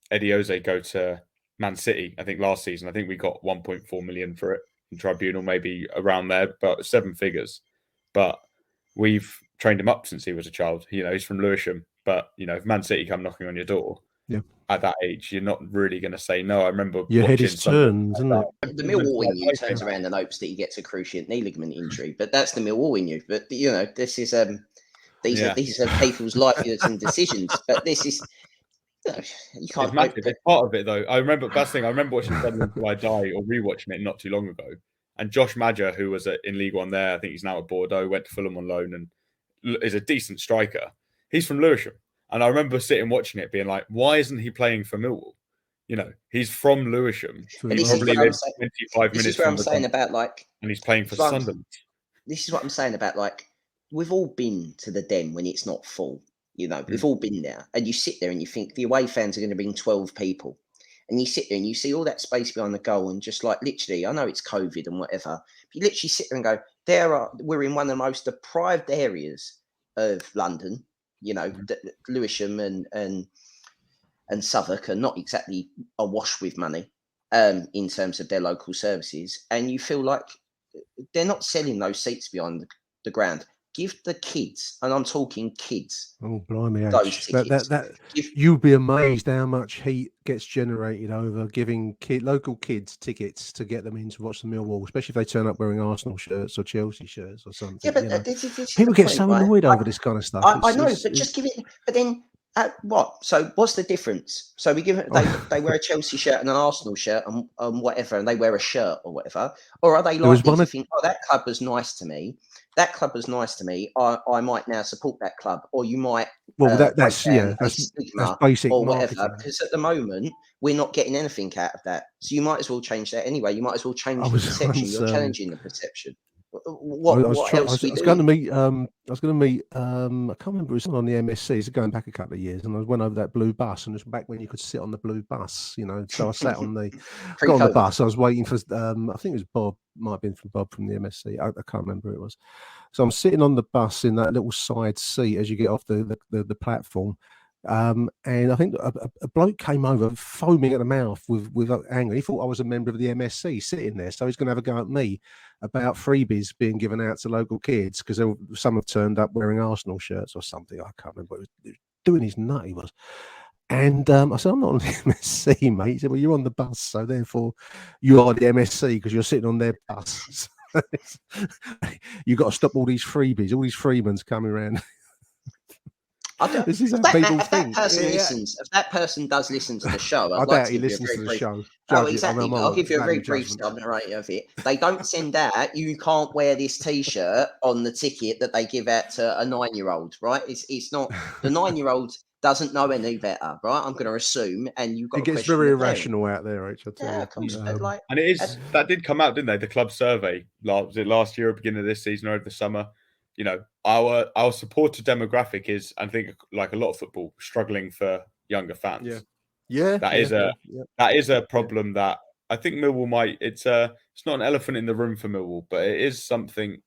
Eddie Ose go to Man City, I think last season. I think we got 1.4 million for it in Tribunal, maybe around there, but 7 figures. But we've trained him up since he was a child. You know, he's from Lewisham. But, you know, if Man City come knocking on your door at that age, you're not really going to say no. I remember your head is turned, isn't it? The Millwall in you turns around and hopes that he gets a cruciate knee ligament injury. But that's the Millwall in you. But, you know, this is these are people's livelihoods and decisions. But this is, you know, you can't. It's part of it, though. I remember watching Sunday Until I Die or rewatching it not too long ago. And Josh Madger, who was in League One there, I think he's now at Bordeaux, went to Fulham on loan and is a decent striker. He's from Lewisham. And I remember sitting watching it being like, why isn't he playing for Millwall? You know, he's from Lewisham. But he probably lives 25 minutes. This is what I'm saying about, like... And he's playing for Sunderland. This is what I'm saying about, like, we've all been to the Den when it's not full. You know, we've all been there. And you sit there and you think the away fans are going to bring 12 people. And you sit there and you see all that space behind the goal and just like literally, I know it's COVID and whatever, but you literally sit there and go, we're in one of the most deprived areas of London. You know, Lewisham and Southwark are not exactly awash with money in terms of their local services. And you feel like they're not selling those seats behind the ground. Give the kids, and I'm talking kids. Oh, blimey! Those tickets. You'd be amazed how much heat gets generated over giving local kids tickets to get them in to watch the Millwall, especially if they turn up wearing Arsenal shirts or Chelsea shirts or something. Yeah, but this people get so annoyed over this kind of stuff. I know, but just give it. But then, what? So, what's the difference? So we give it. They wear a Chelsea shirt and an Arsenal shirt and whatever, and they wear a shirt or whatever. Or are they likely to think, oh, that club was nice to me. That club was nice to me. I might now support that club, or you might. Well, that's basic or whatever. marketing. Because at the moment we're not getting anything out of that. So you might as well change that anyway. You might as well change the perception. You're challenging the perception. What else we do? I was going to meet. I can't remember. It was on the MSC. It's going back a couple of years, and I went over that blue bus, and it was back when you could sit on the blue bus. You know, so I sat on the got on the bus. I was waiting for. I think it was Bob. Might have been from Bob from the MSC. I can't remember who it was. So I'm sitting on the bus in that little side seat as you get off the platform. And I think a bloke came over foaming at the mouth with anger. He thought I was a member of the MSC sitting there, so he's going to have a go at me about freebies being given out to local kids because some have turned up wearing Arsenal shirts or something. I can't remember. He was doing his nut, he was. And I said, I'm not on the MSC, mate. He said, well, you're on the bus, so therefore you are the MSC because you're sitting on their bus. You've got to stop all these freebies, all these freemans coming around. This is how people think. If that person does listen to the show, I doubt he listens to the show. Oh, exactly. I'll give you a very brief summary of it. They don't send out, you can't wear this T-shirt on the ticket that they give out to a 9-year-old, right? It's not, the 9-year-old doesn't know any better, right? I'm going to assume, and you've got. It gets very irrational out there, Rich. And it is that did come out, didn't they? The club survey was it last year, or beginning of this season, or over the summer? You know, our supporter demographic is, I think, like a lot of football, struggling for younger fans. That is a problem that I think Millwall might. It's not an elephant in the room for Millwall, but it is something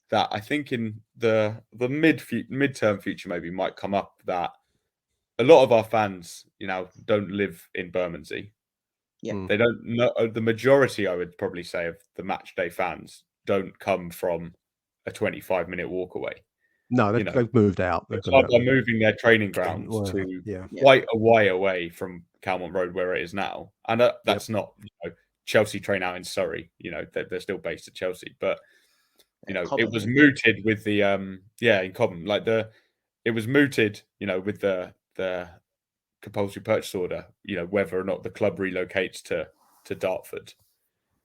that I think in the midterm future maybe might come up, that a lot of our fans, don't live in Bermondsey. Yeah. They don't know. The majority, I would probably say, of the match day fans don't come from a 25-minute walk away. No, they've moved out. It's like they're moving their training grounds to quite a way away from Calmont Road, where it is now. And that's not, Chelsea train out in Surrey. They're still based at Chelsea, but it was mooted with the in Cobham. It was mooted, with the compulsory purchase order. Whether or not the club relocates to Dartford.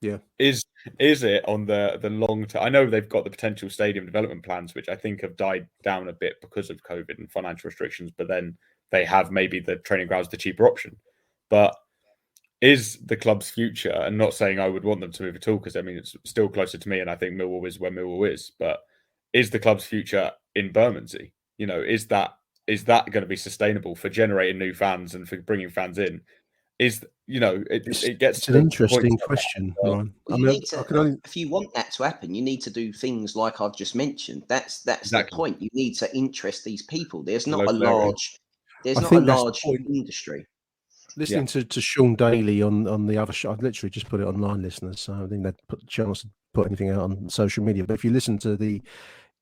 Yeah. Is it on the long term? I know they've got the potential stadium development plans, which I think have died down a bit because of COVID and financial restrictions, but then they have maybe the training grounds the cheaper option. But is the club's future, and not saying I would want them to move at all, because it's still closer to me, and I think Millwall is where Millwall is, but is the club's future in Bermondsey? Is that going to be sustainable for generating new fans and for bringing fans in? It gets it's an interesting question, Ryan. If you want that to happen, you need to do things like I've just mentioned. That's exactly the point. You need to interest these people. There's not a large industry. Listening to Sean Daly on the other show, I've literally just put it online, listeners. So I think they'd put the chance to put anything out on social media. But if you listen to the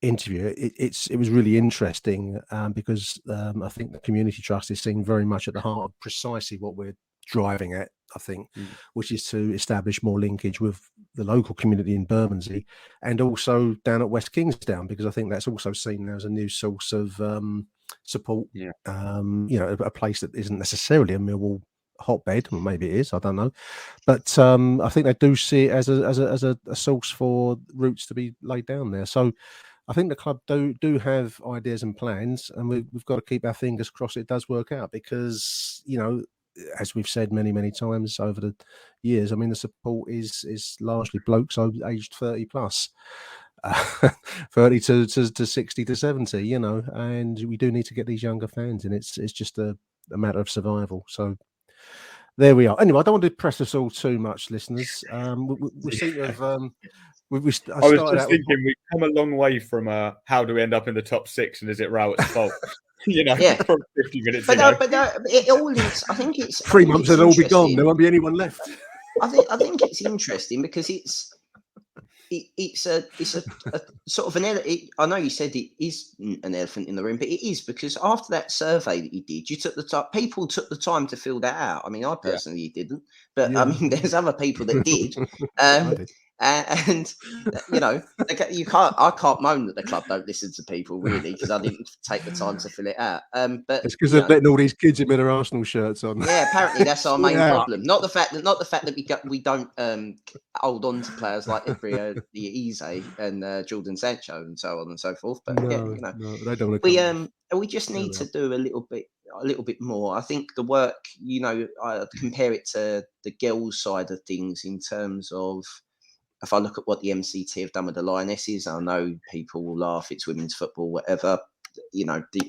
interview, it was really interesting because I think the Community Trust is seen very much at the heart of precisely what we're driving at, I think, which is to establish more linkage with the local community in Bermondsey and also down at West Kingsdown, because I think that's also seen as a new source of support. A place that isn't necessarily a Millwall hotbed, or maybe it is, I don't know, but I think they do see it as a source for roots to be laid down there. So I think the club do have ideas and plans, and we've got to keep our fingers crossed it does work out, because as we've said many times over the years, the support is largely blokes aged 30 plus, 30 to 60 to 70, and we do need to get these younger fans in. It's just a matter of survival. So there we are. Anyway, I don't want to press us all too much, listeners. We seem to have. I was just thinking we've come a long way from how do we end up in the top 6 and is it Rowett's fault? From 50 minutes ago. It all is. I think it's 3 months and it'll be gone. There won't be anyone left. I think it's interesting because it's a sort of an. I know you said it is an elephant in the room, but it is, because after that survey that you did, you took the time. People took the time to fill that out. I personally didn't, but there's other people that did. I did. And I can't moan that the club don't listen to people, really, because I didn't take the time to fill it out. But it's because they're letting all these kids in with their Arsenal shirts on. Yeah, apparently that's our main problem. Not the fact that we don't hold on to players like Eze and Jordan Sancho and so on and so forth. But no, they don't. We just need to do a little bit more. I think the work, I compare it to the girls' side of things in terms of, if I look at what the MCT have done with the Lionesses, I know people will laugh, it's women's football, whatever,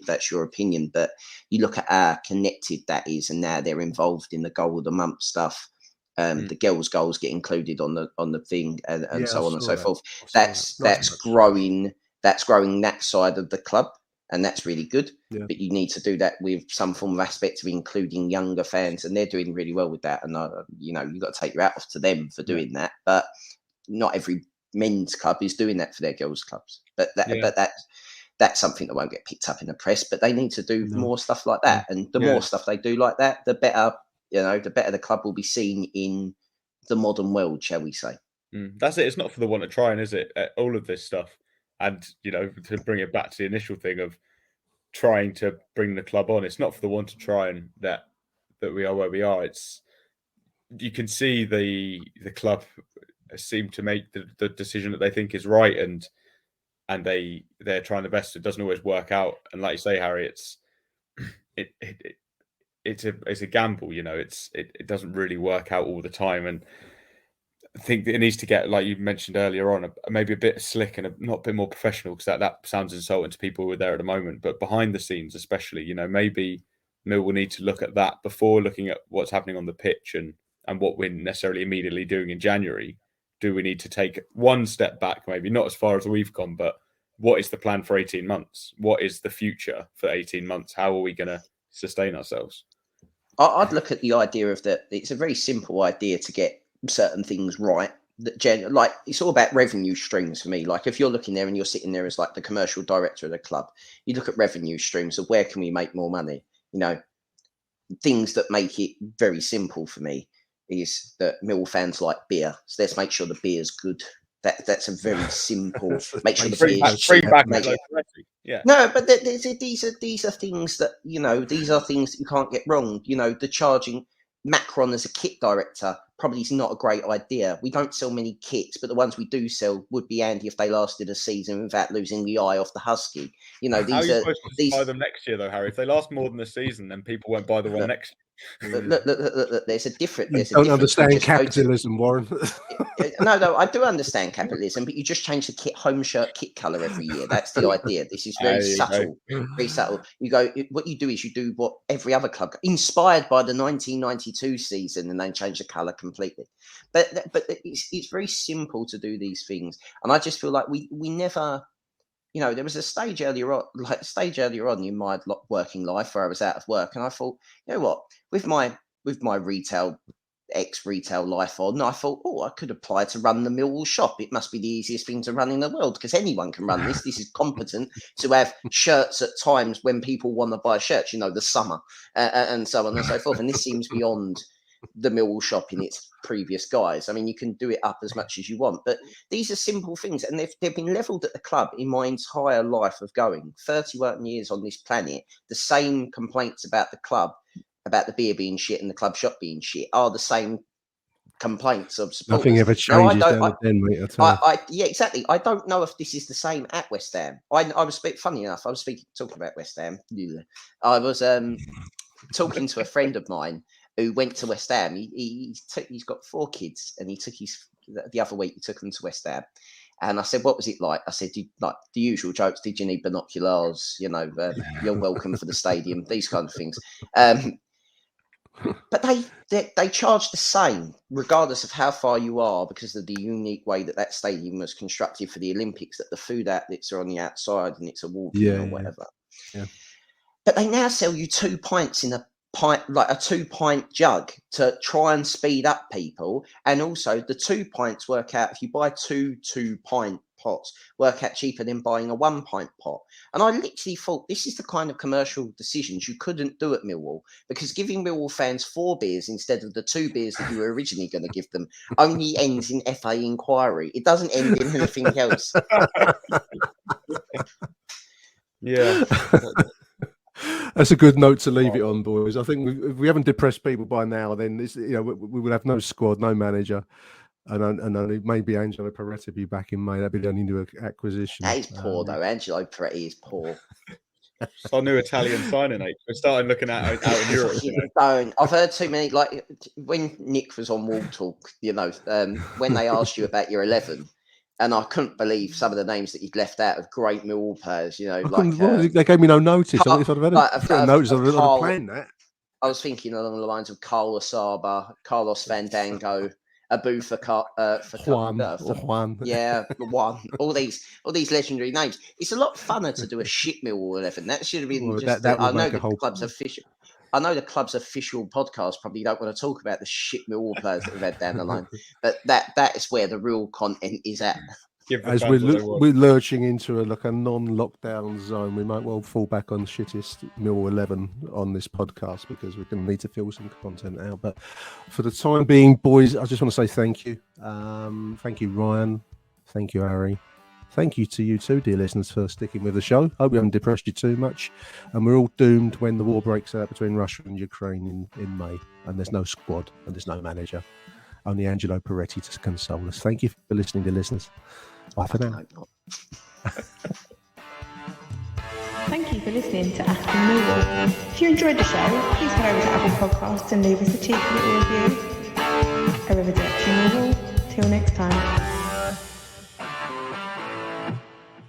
that's your opinion, but you look at how connected that is, and now they're involved in the goal of the month stuff. The girls' goals get included on the thing, and so on and so forth. That's growing that side of the club, and that's really good. Yeah. But you need to do that with some form of aspect of including younger fans, and they're doing really well with that. And you've got to take your hat off to them for doing that. But not every men's club is doing that for their girls' clubs. But that's something that won't get picked up in the press. But they need to do more stuff like that, and the more stuff they do like that, the better. The better the club will be seen in the modern world, shall we say? That's it. It's not for the want of trying, is it? All of this stuff, and to bring it back to the initial thing of trying to bring the club on, it's not for the want of trying that we are where we are. It's, you can see the club seem to make the decision that they think is right, and they're trying the best. It doesn't always work out, and like you say, Harry, it's a gamble. It doesn't really work out all the time, and I think that it needs to get, like you mentioned earlier on, maybe a bit slick and not a bit more professional, because that sounds insulting to people who are there at the moment. But behind the scenes, especially, maybe Mill will need to look at that before looking at what's happening on the pitch and what we're necessarily immediately doing in January. Do we need to take one step back, maybe not as far as we've gone, but what is the plan for 18 months? What is the future for 18 months? How are we going to sustain ourselves? I'd look at the idea of that. It's a very simple idea to get certain things right. Like it's all about revenue streams for me. Like if you're looking there and you're sitting there as like the commercial director of the club, you look at revenue streams of where can we make more money? You know, things that make it very simple for me is that Mill fans like beer. So let's make sure the beer's good. That's a very simple. Make sure the beer's cheap. Yeah. No, but these are things that, you know, these are things that you can't get wrong. You know, the charging Macron as a kit director probably is not a great idea. We don't sell many kits, but the ones we do sell would be handy if they lasted a season without losing the eye off the husky. You know, How are you supposed to buy them next year, though, Harry? If they last more than a season, then people won't buy the one next year. Look, there's a different. You don't understand capitalism, Warren. No, I do understand capitalism, but you just change the home shirt kit colour every year. That's the idea. This is very subtle, very subtle. You go. What you do is you do what every other club, inspired by the 1992 season, and then change the colour completely. But it's very simple to do these things, and I just feel like we never. You know, there was a stage earlier on in my working life where I was out of work, and I thought, you know what, with my ex-retail life on, I thought, I could apply to run the Millwall shop. It must be the easiest thing to run in the world because anyone can run this. This is competent to have shirts at times when people want to buy shirts. You know, the summer and so on and so forth. And this seems beyond the Millwall shop in its previous guise. I mean, you can do it up as much as you want, but these are simple things, and they've been levelled at the club in my entire life of going 31 years on this planet. The same complaints about the club, about the beer being shit and the club shop being shit, are the same complaints of supporters. Nothing ever changes down at Den, mate. Yeah, exactly. I don't know if this is the same at West Ham. I was funny enough. I was talking about West Ham. I was talking to a friend of mine who went to West Ham. He's got 4 kids, and he took the other week. He took them to West Ham, and I said, "What was it like?" I said, "Like the usual jokes. Did you need binoculars? You know, you're welcome for the stadium. These kind of things." But they charge the same, regardless of how far you are, because of the unique way that stadium was constructed for the Olympics. That the food outlets are on the outside, and it's a walk-in or whatever. Yeah. But they now sell you 2 pints in a pint, like a 2-pint jug, to try and speed up people. And also the 2 pints work out, if you buy 2 2-pint pots, work out cheaper than buying a 1-pint pot. And I literally thought, this is the kind of commercial decisions you couldn't do at Millwall, because giving Millwall fans 4 beers instead of the 2 beers that you were originally going to give them only ends in FA inquiry. It doesn't end in anything else. Yeah. That's a good note to leave it on, boys. I think if we haven't depressed people by now, then we will have no squad, no manager, and maybe Angelo Peretti be back in May. That'd be the only new acquisition. That is poor, though. Angelo Peretti is poor. It's our new Italian signing, We're starting looking at out in Europe. I've heard too many. Like when Nick was on Wall Talk, when they asked you about your 11. And I couldn't believe some of the names that you'd left out of great Millwall players. They gave me no notice. If I'd have had notice, I'd have planned that. I was thinking along the lines of Carl Asaba, Carlos Fandango, Abu for Juan. Yeah, Juan. All these legendary names. It's a lot funner to do a shit Millwall 11. That should have been I know the club's official. I know the club's official podcast probably don't want to talk about the shit Millwall players that we've had down the line, but that is where the real content is at. As we're lurching into a non-lockdown zone, we might well fall back on shittest Millwall 11 on this podcast, because we're going to need to fill some content out. But for the time being, boys, I just want to say thank you. Thank you, Ryan. Thank you, Harry. Thank you to you too, dear listeners, for sticking with the show. Hope we haven't depressed you too much. And we're all doomed when the war breaks out between Russia and Ukraine in May. And there's no squad and there's no manager. Only Angelo Peretti to console us. Thank you for listening, dear listeners. Bye for now. Thank you for listening to Achtung Millwall. If you enjoyed the show, please head over to Apple Podcasts and leave us a cheeky little review. Arrivederci Millwall. Till next time.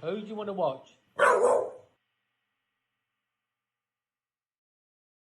Who do you want to watch?